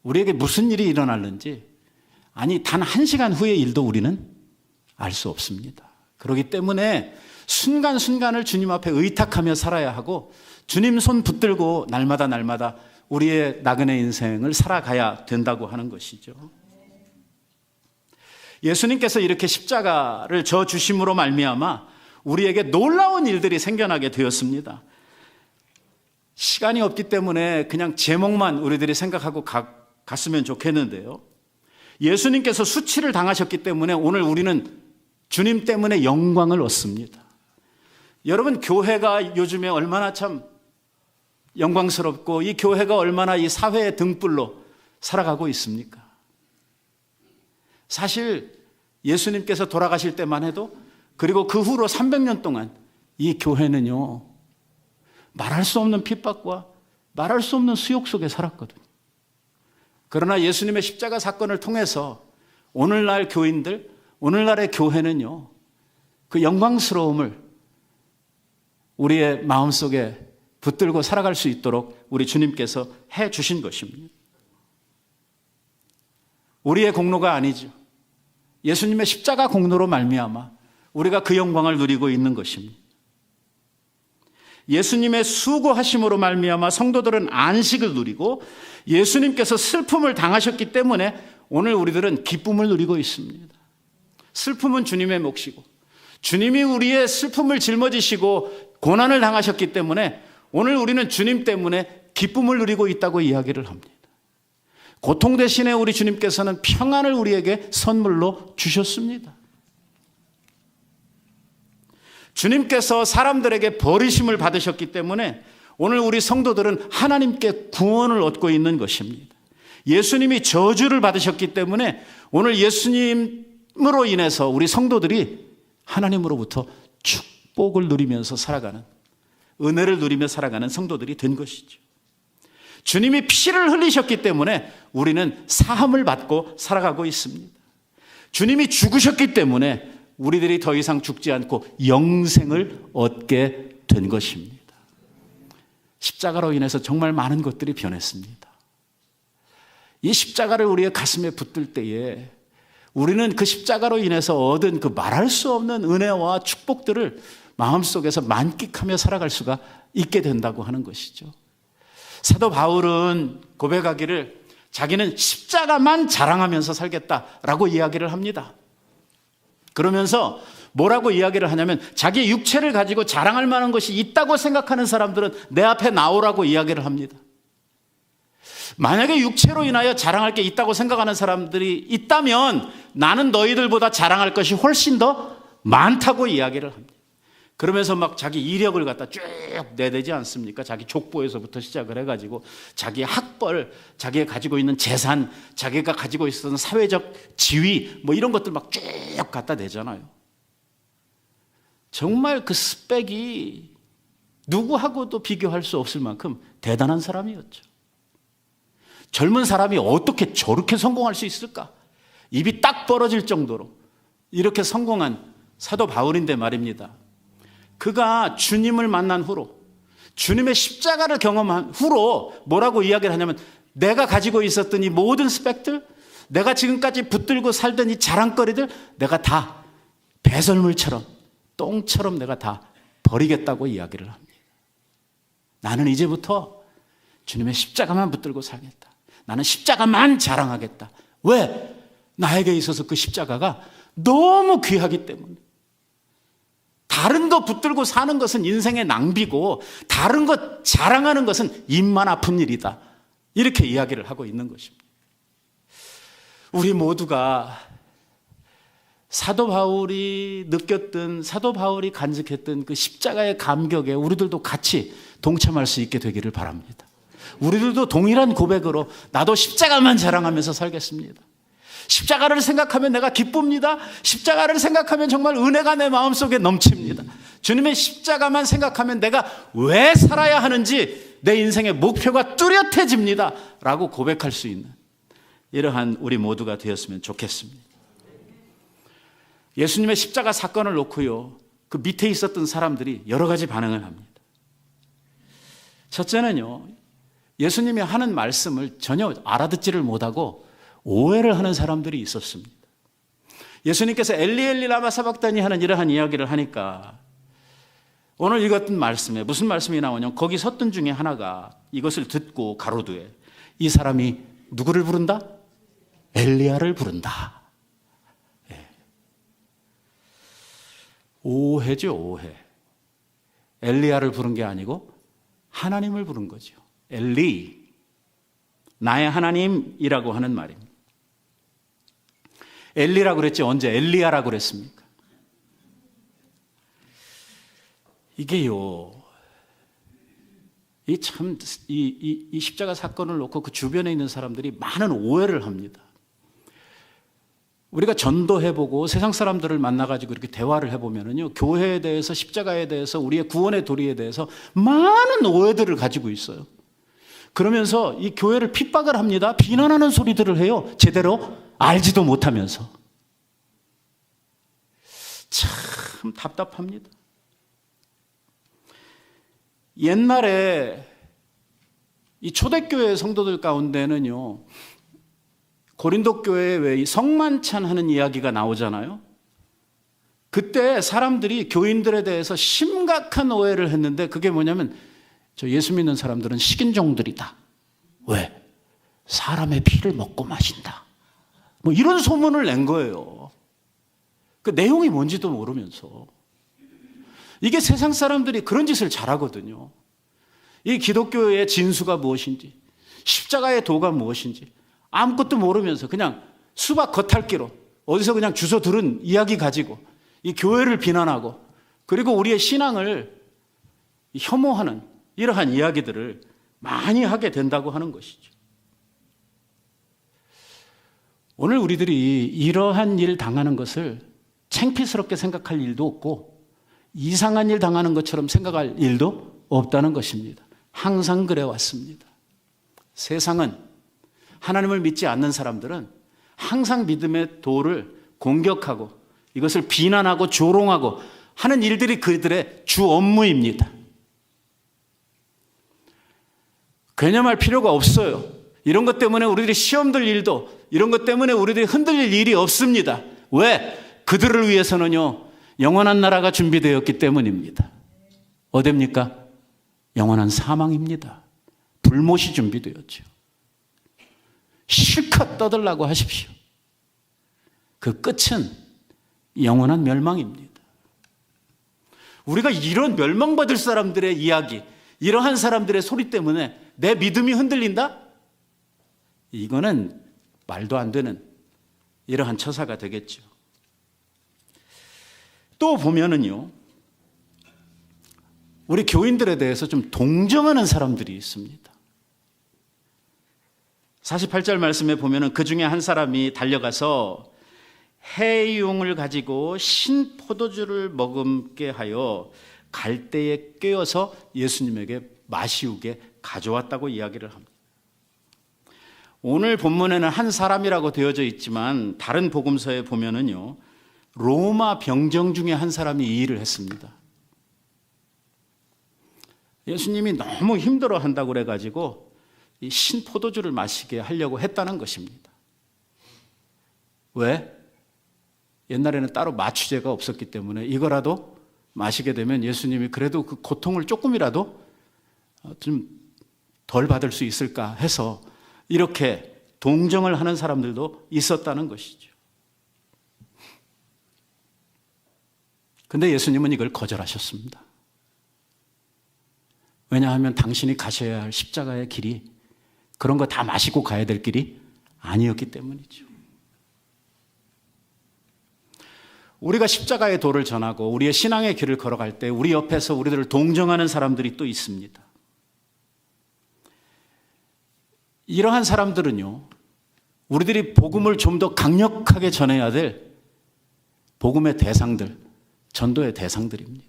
우리에게 무슨 일이 일어날는지, 아니 단 1시간 후의 일도 우리는 알 수 없습니다. 그렇기 때문에 순간순간을 주님 앞에 의탁하며 살아야 하고 주님 손 붙들고 날마다 우리의 나그네 인생을 살아가야 된다고 하는 것이죠. 예수님께서 이렇게 십자가를 져 주심으로 말미암아 우리에게 놀라운 일들이 생겨나게 되었습니다. 시간이 없기 때문에 그냥 제목만 우리들이 생각하고 갔으면 좋겠는데요. 예수님께서 수치를 당하셨기 때문에 오늘 우리는 주님 때문에 영광을 얻습니다. 여러분, 교회가 요즘에 얼마나 참 영광스럽고 이 교회가 얼마나 이 사회의 등불로 살아가고 있습니까? 사실 예수님께서 돌아가실 때만 해도 그리고 그 후로 300년 동안 이 교회는요, 말할 수 없는 핍박과 말할 수 없는 수욕 속에 살았거든요. 그러나 예수님의 십자가 사건을 통해서 오늘날 교인들, 오늘날의 교회는요, 그 영광스러움을 우리의 마음속에 붙들고 살아갈 수 있도록 우리 주님께서 해 주신 것입니다. 우리의 공로가 아니죠. 예수님의 십자가 공로로 말미암아 우리가 그 영광을 누리고 있는 것입니다. 예수님의 수고하심으로 말미암아 성도들은 안식을 누리고 예수님께서 슬픔을 당하셨기 때문에 오늘 우리들은 기쁨을 누리고 있습니다. 슬픔은 주님의 몫이고 주님이 우리의 슬픔을 짊어지시고 고난을 당하셨기 때문에 오늘 우리는 주님 때문에 기쁨을 누리고 있다고 이야기를 합니다. 고통 대신에 우리 주님께서는 평안을 우리에게 선물로 주셨습니다. 주님께서 사람들에게 버리심을 받으셨기 때문에 오늘 우리 성도들은 하나님께 구원을 얻고 있는 것입니다. 예수님이 저주를 받으셨기 때문에 오늘 예수님으로 인해서 우리 성도들이 하나님으로부터 축복을 누리면서 살아가는, 은혜를 누리며 살아가는 성도들이 된 것이죠. 주님이 피를 흘리셨기 때문에 우리는 사함을 받고 살아가고 있습니다. 주님이 죽으셨기 때문에 우리들이 더 이상 죽지 않고 영생을 얻게 된 것입니다. 십자가로 인해서 정말 많은 것들이 변했습니다. 이 십자가를 우리의 가슴에 붙들 때에 우리는 그 십자가로 인해서 얻은 그 말할 수 없는 은혜와 축복들을 마음속에서 만끽하며 살아갈 수가 있게 된다고 하는 것이죠. 사도 바울은 고백하기를 자기는 십자가만 자랑하면서 살겠다라고 이야기를 합니다. 그러면서 뭐라고 이야기를 하냐면 자기 육체를 가지고 자랑할 만한 것이 있다고 생각하는 사람들은 내 앞에 나오라고 이야기를 합니다. 만약에 육체로 인하여 자랑할 게 있다고 생각하는 사람들이 있다면 나는 너희들보다 자랑할 것이 훨씬 더 많다고 이야기를 합니다. 그러면서 막 자기 이력을 갖다 쭉 내대지 않습니까? 자기 족보에서부터 시작을 해가지고 자기의 학벌, 자기가 가지고 있는 재산, 자기가 가지고 있었던 사회적 지위 뭐 이런 것들 막 쭉 갖다 내잖아요. 정말 그 스펙이 누구하고도 비교할 수 없을 만큼 대단한 사람이었죠. 젊은 사람이 어떻게 저렇게 성공할 수 있을까? 입이 딱 벌어질 정도로 이렇게 성공한 사도 바울인데 말입니다. 그가 주님을 만난 후로, 주님의 십자가를 경험한 후로 뭐라고 이야기를 하냐면 내가 가지고 있었던 이 모든 스펙들, 내가 지금까지 붙들고 살던 이 자랑거리들 내가 다 배설물처럼, 똥처럼 내가 다 버리겠다고 이야기를 합니다. 나는 이제부터 주님의 십자가만 붙들고 살겠다. 나는 십자가만 자랑하겠다. 왜? 나에게 있어서 그 십자가가 너무 귀하기 때문에. 다른 거 붙들고 사는 것은 인생의 낭비고 다른 것 자랑하는 것은 입만 아픈 일이다. 이렇게 이야기를 하고 있는 것입니다. 우리 모두가 사도 바울이 느꼈던, 사도 바울이 간직했던 그 십자가의 감격에 우리들도 같이 동참할 수 있게 되기를 바랍니다. 우리들도 동일한 고백으로 나도 십자가만 자랑하면서 살겠습니다. 십자가를 생각하면 내가 기쁩니다. 십자가를 생각하면 정말 은혜가 내 마음속에 넘칩니다. 주님의 십자가만 생각하면 내가 왜 살아야 하는지 내 인생의 목표가 뚜렷해집니다. 라고 고백할 수 있는 이러한 우리 모두가 되었으면 좋겠습니다. 예수님의 십자가 사건을 놓고요, 그 밑에 있었던 사람들이 여러 가지 반응을 합니다. 첫째는요, 예수님이 하는 말씀을 전혀 알아듣지를 못하고 오해를 하는 사람들이 있었습니다. 예수님께서 엘리 엘리 라마 사박다니 하는 이러한 이야기를 하니까 오늘 읽었던 말씀에 무슨 말씀이 나오냐면 거기 섰던 중에 하나가 이것을 듣고 가로두에 이 사람이 누구를 부른다? 엘리야를 부른다. 예. 오해죠, 오해. 엘리야를 부른 게 아니고 하나님을 부른 거죠. 엘리, 나의 하나님이라고 하는 말입니다. 엘리라고 그랬지 언제 엘리야라고 그랬습니까? 이게요, 이 십자가 사건을 놓고 그 주변에 있는 사람들이 많은 오해를 합니다. 우리가 전도해보고 세상 사람들을 만나가지고 이렇게 대화를 해보면요, 교회에 대해서, 십자가에 대해서, 우리의 구원의 도리에 대해서 많은 오해들을 가지고 있어요. 그러면서 이 교회를 핍박을 합니다. 비난하는 소리들을 해요. 제대로 알지도 못하면서. 참 답답합니다. 옛날에 이 초대교회 성도들 가운데는요, 고린도 교회에 왜 성만찬 하는 이야기가 나오잖아요. 그때 사람들이 교인들에 대해서 심각한 오해를 했는데 그게 뭐냐면 저 예수 믿는 사람들은 식인종들이다. 왜? 사람의 피를 먹고 마신다. 뭐 이런 소문을 낸 거예요. 그 내용이 뭔지도 모르면서. 이게 세상 사람들이 그런 짓을 잘하거든요. 이 기독교의 진수가 무엇인지, 십자가의 도가 무엇인지 아무것도 모르면서 그냥 수박 겉핥기로 어디서 그냥 주워 들은 이야기 가지고 이 교회를 비난하고 그리고 우리의 신앙을 혐오하는 이러한 이야기들을 많이 하게 된다고 하는 것이죠. 오늘 우리들이 이러한 일 당하는 것을 창피스럽게 생각할 일도 없고 이상한 일 당하는 것처럼 생각할 일도 없다는 것입니다. 항상 그래 왔습니다. 세상은 하나님을 믿지 않는 사람들은 항상 믿음의 도를 공격하고 이것을 비난하고 조롱하고 하는 일들이 그들의 주 업무입니다. 개념할 필요가 없어요. 이런 것 때문에 우리들이 시험 들 일도, 이런 것 때문에 우리들이 흔들릴 일이 없습니다. 왜? 그들을 위해서는요, 영원한 나라가 준비되었기 때문입니다. 어디입니까? 영원한 사망입니다. 불못이 준비되었죠. 실컷 떠들라고 하십시오. 그 끝은 영원한 멸망입니다. 우리가 이런 멸망받을 사람들의 이야기, 이러한 사람들의 소리 때문에 내 믿음이 흔들린다? 이거는 말도 안 되는 이러한 처사가 되겠죠. 또 보면은요, 우리 교인들에 대해서 좀 동정하는 사람들이 있습니다. 48절 말씀에 보면은 그 중에 한 사람이 달려가서 해용을 가지고 신포도주를 머금게 하여 갈대에 꿰어서 예수님에게 마시우게 가져왔다고 이야기를 합니다. 오늘 본문에는 한 사람이라고 되어져 있지만 다른 복음서에 보면은요, 로마 병정 중에 한 사람이 이 일을 했습니다. 예수님이 너무 힘들어 한다고 그래가지고 이 신포도주를 마시게 하려고 했다는 것입니다. 왜? 옛날에는 따로 마취제가 없었기 때문에 이거라도 마시게 되면 예수님이 그래도 그 고통을 조금이라도 좀 덜 받을 수 있을까 해서 이렇게 동정을 하는 사람들도 있었다는 것이죠. 근데 예수님은 이걸 거절하셨습니다. 왜냐하면 당신이 가셔야 할 십자가의 길이 그런 거 다 마시고 가야 될 길이 아니었기 때문이죠. 우리가 십자가의 도를 전하고 우리의 신앙의 길을 걸어갈 때 우리 옆에서 우리들을 동정하는 사람들이 또 있습니다. 이러한 사람들은요, 우리들이 복음을 좀 더 강력하게 전해야 될 복음의 대상들, 전도의 대상들입니다.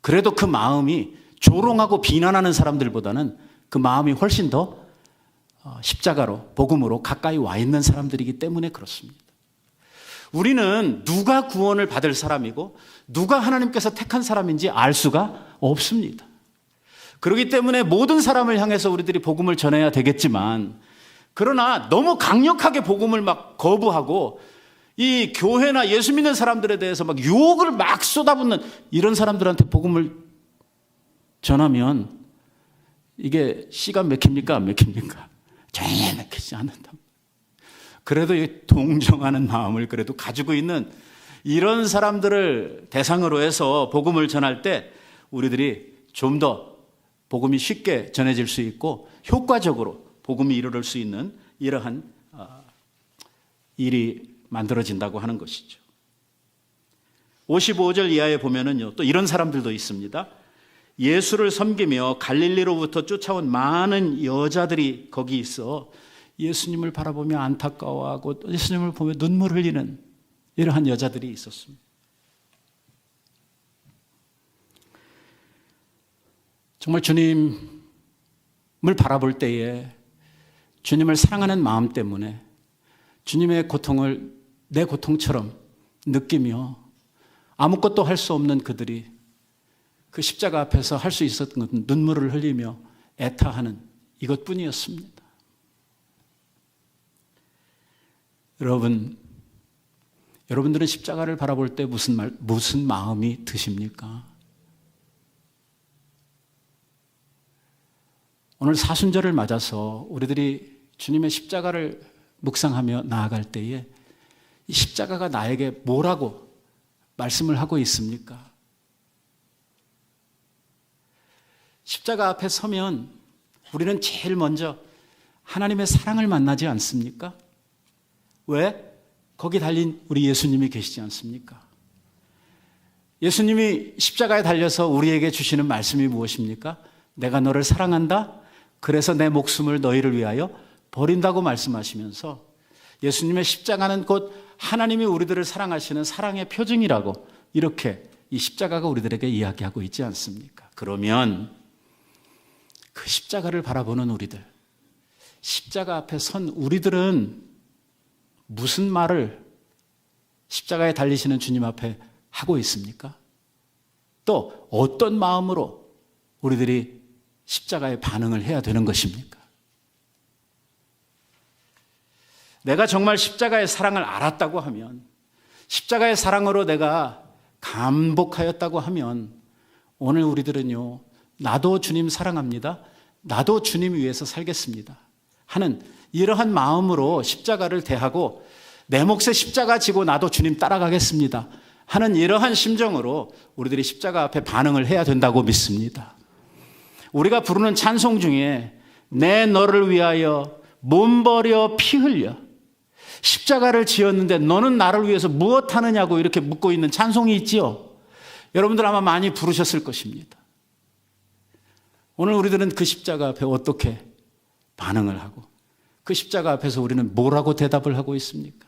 그래도 그 마음이 조롱하고 비난하는 사람들보다는 그 마음이 훨씬 더 십자가로, 복음으로 가까이 와 있는 사람들이기 때문에 그렇습니다. 우리는 누가 구원을 받을 사람이고 누가 하나님께서 택한 사람인지 알 수가 없습니다. 그렇기 때문에 모든 사람을 향해서 우리들이 복음을 전해야 되겠지만, 그러나 너무 강력하게 복음을 막 거부하고 이 교회나 예수 믿는 사람들에 대해서 막 유혹을 막 쏟아붓는 이런 사람들한테 복음을 전하면 이게 씨가 맥힙니까? 안 맥힙니까? 전혀 맥히지 않는다. 그래도 이 동정하는 마음을 그래도 가지고 있는 이런 사람들을 대상으로 해서 복음을 전할 때 우리들이 좀 더 복음이 쉽게 전해질 수 있고 효과적으로 복음이 이루어질 수 있는 이러한 일이 만들어진다고 하는 것이죠. 55절 이하에 보면은요, 또 이런 사람들도 있습니다. 예수를 섬기며 갈릴리로부터 쫓아온 많은 여자들이 거기 있어 예수님을 바라보며 안타까워하고 예수님을 보며 눈물 흘리는 이러한 여자들이 있었습니다. 정말 주님을 바라볼 때에 주님을 사랑하는 마음 때문에 주님의 고통을 내 고통처럼 느끼며 아무것도 할 수 없는 그들이 그 십자가 앞에서 할 수 있었던 것은 눈물을 흘리며 애타하는 이것뿐이었습니다. 여러분들은 십자가를 바라볼 때 무슨 마음이 드십니까? 오늘 사순절을 맞아서 우리들이 주님의 십자가를 묵상하며 나아갈 때에 이 십자가가 나에게 뭐라고 말씀을 하고 있습니까? 십자가 앞에 서면 우리는 제일 먼저 하나님의 사랑을 만나지 않습니까? 왜? 거기 달린 우리 예수님이 계시지 않습니까? 예수님이 십자가에 달려서 우리에게 주시는 말씀이 무엇입니까? 내가 너를 사랑한다. 그래서 내 목숨을 너희를 위하여 버린다고 말씀하시면서 예수님의 십자가는 곧 하나님이 우리들을 사랑하시는 사랑의 표징이라고 이렇게 이 십자가가 우리들에게 이야기하고 있지 않습니까? 그러면 그 십자가를 바라보는 우리들, 십자가 앞에 선 우리들은 무슨 말을 십자가에 달리시는 주님 앞에 하고 있습니까? 또 어떤 마음으로 우리들이 십자가에 반응을 해야 되는 것입니까? 내가 정말 십자가의 사랑을 알았다고 하면, 십자가의 사랑으로 내가 감복하였다고 하면 오늘 우리들은요, 나도 주님 사랑합니다. 나도 주님 위해서 살겠습니다. 하는 이러한 마음으로 십자가를 대하고 내 몫에 십자가 지고 나도 주님 따라가겠습니다. 하는 이러한 심정으로 우리들이 십자가 앞에 반응을 해야 된다고 믿습니다. 우리가 부르는 찬송 중에 내 너를 위하여 몸 버려 피 흘려 십자가를 지었는데 너는 나를 위해서 무엇 하느냐고 이렇게 묻고 있는 찬송이 있지요. 여러분들 아마 많이 부르셨을 것입니다. 오늘 우리들은 그 십자가 앞에 어떻게 반응을 하고 그 십자가 앞에서 우리는 뭐라고 대답을 하고 있습니까?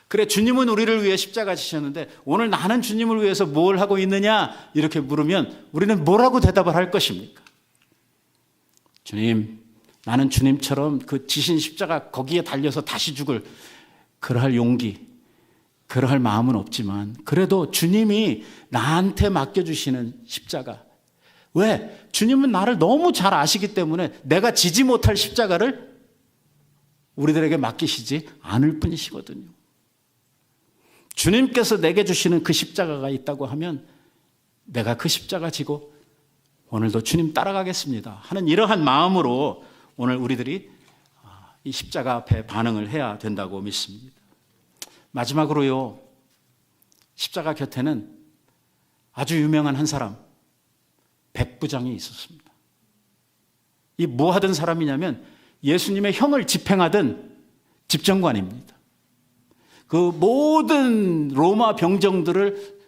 그래, 주님은 우리를 위해 십자가 지셨는데 오늘 나는 주님을 위해서 뭘 하고 있느냐 이렇게 물으면 우리는 뭐라고 대답을 할 것입니까? 주님, 나는 주님처럼 그 지신 십자가 거기에 달려서 다시 죽을 그러할 용기, 그러할 마음은 없지만 그래도 주님이 나한테 맡겨주시는 십자가, 왜? 주님은 나를 너무 잘 아시기 때문에 내가 지지 못할 십자가를 우리들에게 맡기시지 않을 뿐이시거든요. 주님께서 내게 주시는 그 십자가가 있다고 하면 내가 그 십자가 지고 오늘도 주님 따라가겠습니다 하는 이러한 마음으로 오늘 우리들이 이 십자가 앞에 반응을 해야 된다고 믿습니다. 마지막으로요, 십자가 곁에는 아주 유명한 한 사람, 백부장이 있었습니다. 이 뭐 하던 사람이냐면 예수님의 형을 집행하던 집정관입니다. 그 모든 로마 병정들을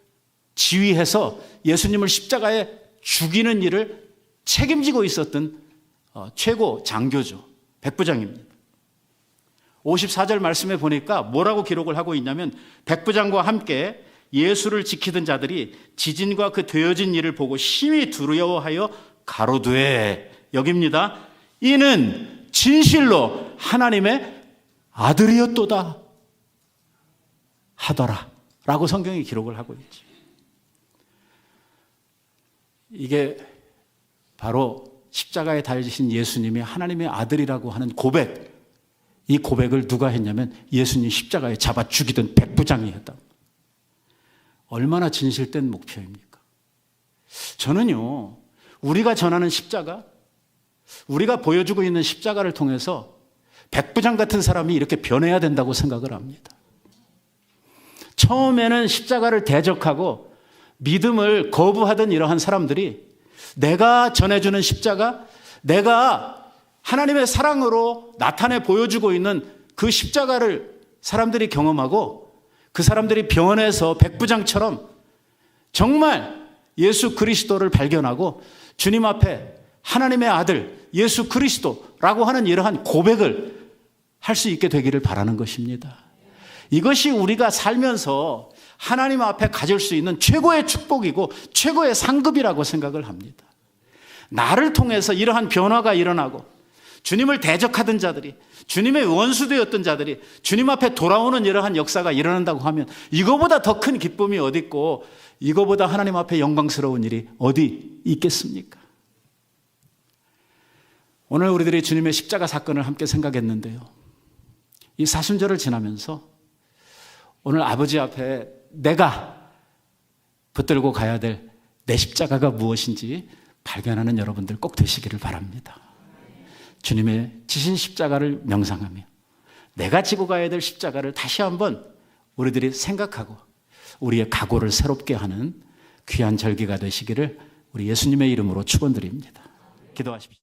지휘해서 예수님을 십자가에 죽이는 일을 책임지고 있었던 최고 장교죠. 백부장입니다. 54절 말씀에 보니까 뭐라고 기록을 하고 있냐면 백부장과 함께 예수를 지키던 자들이 지진과 그 되어진 일을 보고 심히 두려워하여 가로되, 여기입니다. 이는 진실로 하나님의 아들이었도다 하더라 라고 성경이 기록을 하고 있죠. 이게 바로 십자가에 달리신 예수님이 하나님의 아들이라고 하는 고백, 이 고백을 누가 했냐면 예수님 십자가에 잡아 죽이던 백부장 백부장이 했다. 얼마나 진실된 목표입니까? 저는요, 우리가 전하는 십자가, 우리가 보여주고 있는 십자가를 통해서 백부장 같은 사람이 이렇게 변해야 된다고 생각을 합니다. 처음에는 십자가를 대적하고 믿음을 거부하던 이러한 사람들이 내가 전해주는 십자가, 내가 하나님의 사랑으로 나타내 보여주고 있는 그 십자가를 사람들이 경험하고 그 사람들이 변해서 백부장처럼 정말 예수 그리스도를 발견하고 주님 앞에 하나님의 아들 예수 그리스도라고 하는 이러한 고백을 할 수 있게 되기를 바라는 것입니다. 이것이 우리가 살면서 하나님 앞에 가질 수 있는 최고의 축복이고 최고의 상급이라고 생각을 합니다. 나를 통해서 이러한 변화가 일어나고 주님을 대적하던 자들이, 주님의 원수되었던 자들이 주님 앞에 돌아오는 이러한 역사가 일어난다고 하면 이거보다 더 큰 기쁨이 어디 있고 이거보다 하나님 앞에 영광스러운 일이 어디 있겠습니까? 오늘 우리들이 주님의 십자가 사건을 함께 생각했는데요. 이 사순절을 지나면서 오늘 아버지 앞에 내가 붙들고 가야 될 내 십자가가 무엇인지 발견하는 여러분들 꼭 되시기를 바랍니다. 주님의 지신 십자가를 명상하며 내가 지고 가야 될 십자가를 다시 한번 우리들이 생각하고 우리의 각오를 새롭게 하는 귀한 절기가 되시기를 우리 예수님의 이름으로 축원드립니다. 기도하십시오.